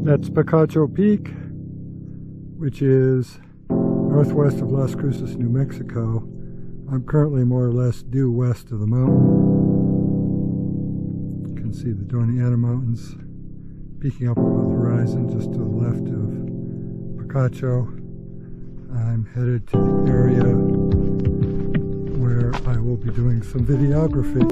That's Picacho Peak, which is northwest of Las Cruces, New Mexico. I'm currently more or less due west of the mountain. You can see the Doniana Mountains peeking up above the horizon just to the left of Picacho. I'm headed to the area where I will be doing some videography.